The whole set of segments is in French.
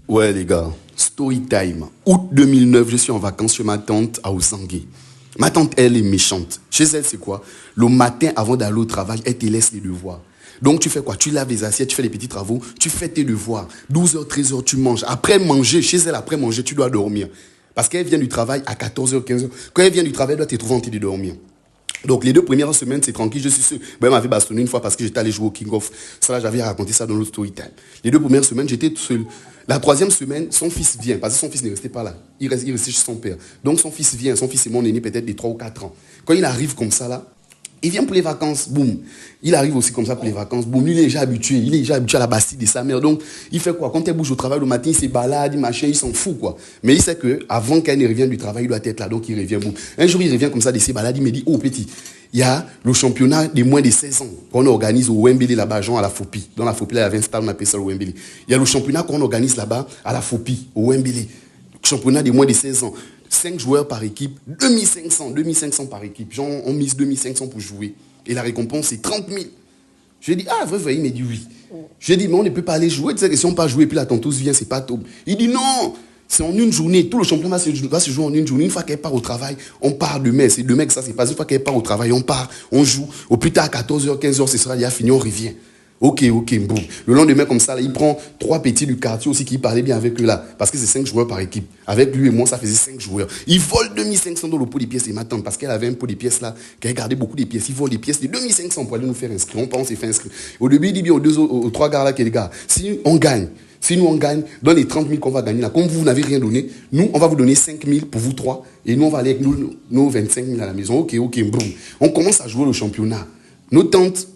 Ouais, les gars, story time. Août 2009, je suis en vacances chez ma tante à Osangué. Ma tante, elle est méchante. Chez elle, c'est quoi? Le matin, avant d'aller au travail, elle te laisse les devoirs. Donc, tu fais quoi? Tu laves les assiettes, tu fais les petits travaux, tu fais tes devoirs. 12h, 13h, tu manges. Après manger, chez elle, après manger, tu dois dormir. Parce qu'elle vient du travail à 14h, 15h. Quand elle vient du travail, elle doit te trouver en train de dormir. Donc, les 2 premières semaines, c'est tranquille. Je suis sûr. Ben, elle m'avait bastonné une fois parce que j'étais allé jouer au King of. Ça, là, j'avais raconté ça dans l'autre story time. Les 2 premières semaines, j'étais tout seul. La 3e semaine, son fils vient. Parce que son fils ne restait pas là. Il restait chez son père. Donc, son fils vient. Son fils est mon aîné, peut-être de 3 ou 4 ans. Quand il arrive comme ça, là, il vient pour les vacances, boum. Il arrive aussi comme ça pour les vacances, boum. Lui, il est déjà habitué. Il est déjà habitué à la bastille de sa mère. Donc, il fait quoi? Quand elle bouge au travail le matin, il se balade, il machin, il s'en fout, quoi. Mais il sait qu'avant qu'elle ne revienne du travail, il doit être là. Donc, il revient, boum. Un jour, il revient comme ça de ses balades. Il me dit, oh, petit, il y a le championnat des moins de 16 ans qu'on organise au Wembley là-bas, genre à la Fopi. Dans la Fopi, là, il y avait un stade, on appelle ça le Wembley. Il y a le championnat qu'on organise là-bas à la Fopi, au Wembley. Championnat des moins de 16 ans. 5 joueurs par équipe, 2500 par équipe. Genre, on mise 2500 pour jouer. Et la récompense, c'est 30 000. Je lui ai dit, ah, vrai, il m'a dit oui. Je lui ai dit, mais on ne peut pas aller jouer. Tu sais que si on ne peut pas jouer, puis la tonteuse vient, c'est pas top. Il dit, non, c'est en une journée. Tout le championnat va se jouer en une journée. Une fois qu'elle part au travail, on part demain. C'est demain que ça se passe. Une fois qu'elle part au travail, on part, on joue. Au plus tard, 14h, 15h, ce sera déjà fini, on revient. Ok, boum. Le lendemain, comme ça, là, il prend 3 petits du quartier aussi qui parlaient bien avec eux là. Parce que c'est 5 joueurs par équipe. Avec lui et moi, ça faisait 5 joueurs. Il vole 2500 dans le pot de pièces et m'attend parce qu'elle avait un pot de pièces là, qu'elle gardait beaucoup de pièces. Il vole des pièces de 2500 pour aller nous faire inscrire. On s'est fait inscrire. Au début, il dit bien aux 3 gars là, les gars, si on gagne, dans les 30 000 qu'on va gagner là, comme vous n'avez rien donné, nous, on va vous donner 5 000 pour vous 3 et nous, on va aller avec nos 25 000 à la maison. Ok, boum. On commence à jouer le championnat. Nos tantes.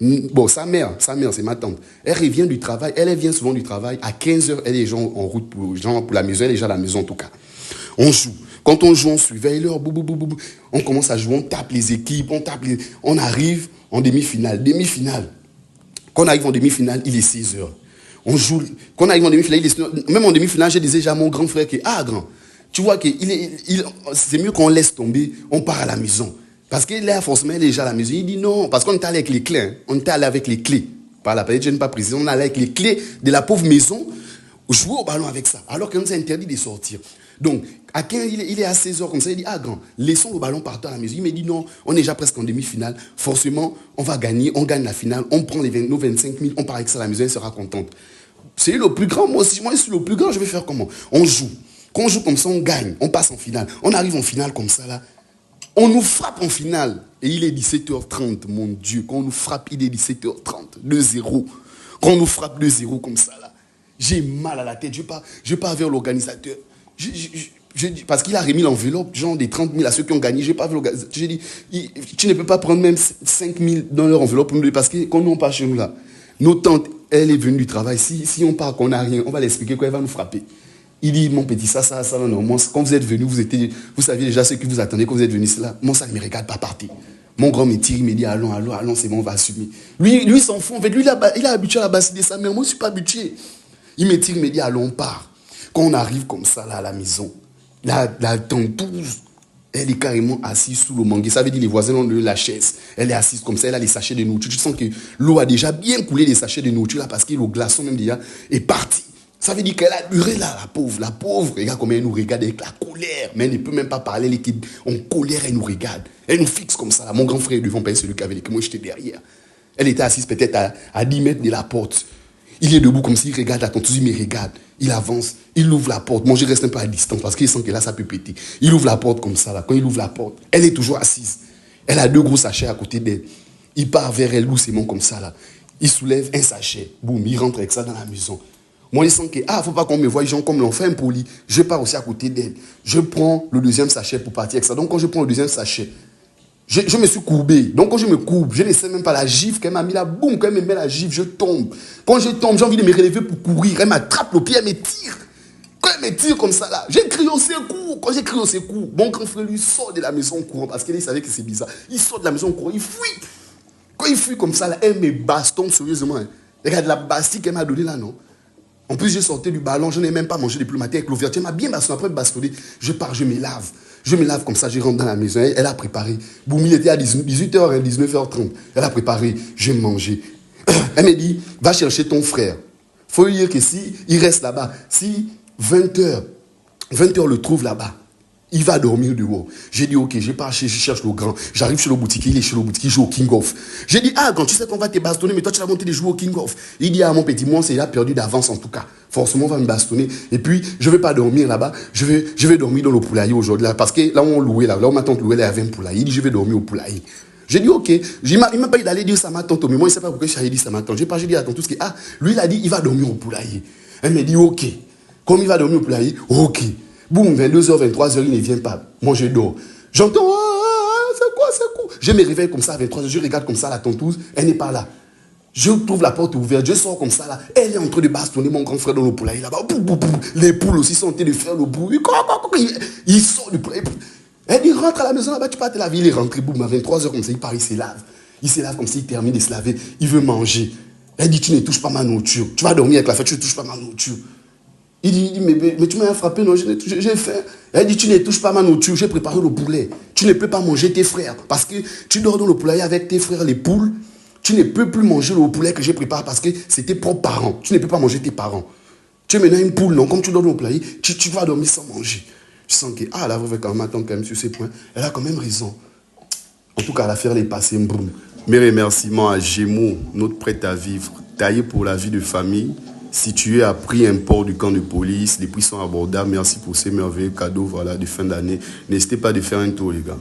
Bon, sa mère, c'est ma tante. Elle revient du travail, elle vient souvent du travail. À 15h, elle est déjà en route pour la maison. Elle est déjà à la maison en tout cas. On joue. Quand on joue, on surveille l'heure. On commence à jouer, on tape les équipes, on arrive en demi-finale. Quand on arrive en demi-finale, il est 16h. On joue. Quand on arrive en demi-finale, même en demi-finale, je disais déjà à mon grand frère grand. Tu vois que c'est mieux qu'on laisse tomber, on part à la maison. Parce qu'il est forcément déjà à la maison. Il dit non, parce qu'on est allé avec les clés. On est allé avec les clés. Par la palette, je n'ai pas précisé. On est allé avec les clés de la pauvre maison, jouer au ballon avec ça. Alors qu'on nous a interdit de sortir. Donc, à 15, il est à 16h comme ça. Il dit, grand, laissons le ballon partout à la maison. Il me dit non, on est déjà presque en demi-finale. Forcément, on va gagner, on gagne la finale. On prend nos 25 000, on part avec ça à la maison, elle sera contente. C'est le plus grand. Moi, si moi je suis le plus grand, je vais faire comment? On joue. Quand on joue comme ça, on gagne. On passe en finale. On arrive en finale comme ça, là. On nous frappe en finale. Et il est 17h30, mon Dieu. Quand on nous frappe, il est 17h30. 2-0. Quand on nous frappe 2-0 comme ça, là, j'ai mal à la tête. Je pars vers l'organisateur. Parce qu'il a remis l'enveloppe, genre des 30 000 à ceux qui ont gagné. Je n'ai pas vu l'organisateur. J'ai dit, tu ne peux pas prendre même 5 000 dans leur enveloppe. Parce que quand nous, on part chez nous, là, nos tantes, elle est venue du travail. Si on part, qu'on n'a rien, on va l'expliquer quand elle va nous frapper. Il dit, mon petit, ça, non. Moi, quand vous êtes venu, vous saviez déjà ce que vous attendez quand vous êtes venu. Là. Moi, ça ne me regarde pas partir. Mon grand me tire, il me dit, allons, c'est bon, on va assumer. Lui s'en fout. En fait, lui, il est habitué à la basse de sa mère. Moi, je ne suis pas habitué. Il me tire, il me dit, allons, on part. Quand on arrive comme ça, là, à la maison, la tontouse, elle est carrément assise sous le manguier. Ça veut dire les voisins ont donné la chaise. Elle est assise comme ça, elle a les sachets de nourriture. Tu sens que l'eau a déjà bien coulé les sachets de nourriture là parce que le glaçon même déjà est parti. Ça veut dire qu'elle a duré là, la pauvre. Regarde comment elle nous regarde avec la colère. Mais elle ne peut même pas parler, elle était en colère, elle nous regarde. Elle nous fixe comme ça. Là. Mon grand frère est devant, pas celui qui avait les moi j'étais derrière. Elle était assise peut-être à 10 mètres de la porte. Il est debout comme s'il regarde la tondeuse, il me regarde. Il avance, il ouvre la porte. Moi, je reste un peu à distance parce qu'il sent que là, ça peut péter. Il ouvre la porte comme ça. Là. Quand il ouvre la porte, elle est toujours assise. Elle a 2 gros sachets à côté d'elle. Il part vers elle doucement comme ça. Là. Il soulève un sachet. Boum, il rentre avec ça dans la maison. Moi, je sens que, faut pas qu'on me voie, genre comme l'enfant impoli. Je pars aussi à côté d'elle. Je prends le 2e sachet pour partir avec ça. Donc, quand je prends le 2e sachet, je me suis courbé. Donc, quand je me courbe, je ne sais même pas la gifle qu'elle m'a mis là. Boum, quand elle me met la gifle, je tombe. Quand je tombe, j'ai envie de me relever pour courir. Elle m'attrape le pied, elle me tire. Quand elle me tire comme ça là, j'ai crié au secours. Quand j'ai crié au secours, mon grand frère lui sort de la maison en courant parce qu'il savait que c'est bizarre. Il sort de la maison en courant, il fuit. Quand il fuit comme ça là, elle me bastonne sérieusement. Regarde la bastille qu'elle m'a donnée là, non? En plus, j'ai sorti du ballon, je n'ai même pas mangé depuis le matin avec l'ouverture. Elle m'a bien bastonné. Après bastonné, je pars, je me lave. Je me lave comme ça, je rentre dans la maison. Elle a préparé. Boum, il était à 18h, 19h30. Elle a préparé, je mangeais. Elle me dit, va chercher ton frère. faut lui dire que si il reste là-bas, si 20 heures le trouve là-bas, il va dormir dehors. J'ai dit, ok, je pars, je cherche le grand. J'arrive chez le boutique, il est chez le boutique, il joue au King of. J'ai dit, ah, quand tu sais qu'on va te bastonner, mais toi, tu vas monter des jouer au King of. Il dit, ah, mon petit, moi, c'est déjà perdu d'avance en tout cas. Forcément, on va me bastonner. Et puis, je ne vais pas dormir là-bas. Je vais dormir dans le poulailler aujourd'hui. Là, parce que là où on louait, là où ma tante louait, là, il y avait un poulailler. Il dit, je vais dormir au poulailler. J'ai dit, ok. Il m'a pas dit d'aller dire ça à ma tante, mais moi, il ne sait pas pourquoi j'ai dit ça à ma tante. J'ai dit à la tante, ah, lui, il a dit, il va dormir au poulailler. Elle m'a dit, ok. Comme il va dormir au poulailler, ok. Boum, 22h, 23h, il ne vient pas. Moi, je dors. J'entends, c'est quoi? Je me réveille comme ça à 23h, je regarde comme ça la tontouse, elle n'est pas là. Je trouve la porte ouverte, je sors comme ça là. Elle est en train de bastonner mon grand frère dans le poulailler là-bas. Les poules aussi sont en train de faire le bruit. Il sort du poulailler. Elle dit, rentre à la maison là-bas, tu peux te laver. Il est rentré, boum, à 23h comme ça, il part, il se lave. Il se lave comme ça, il termine de se laver. Il veut manger. Elle dit, tu ne touches pas ma nourriture. Tu vas dormir avec la fête, tu ne touches pas ma nourriture. Il dit, mais tu m'as frappé, non, j'ai faim. Elle dit, tu ne touches pas ma nourriture, j'ai préparé le poulet. Tu ne peux pas manger tes frères. Parce que tu dors dans le poulailler avec tes frères, les poules. Tu ne peux plus manger le poulet que j'ai préparé parce que c'est tes propres parents. Tu ne peux pas manger tes parents. Tu es maintenant une poule, non? Comme tu dors dans le poulailler, tu vas dormir sans manger. Je sens que, la veuve quand même attend quand même sur ces points. Elle a quand même raison. En tout cas, l'affaire est passée. Mes remerciements à Gémeaux, notre prête à vivre, taillé pour la vie de famille. Situé à prix import du camp de police, les prix sont abordables. Merci pour ces merveilleux cadeaux de fin d'année. N'hésitez pas à faire un tour, les gars.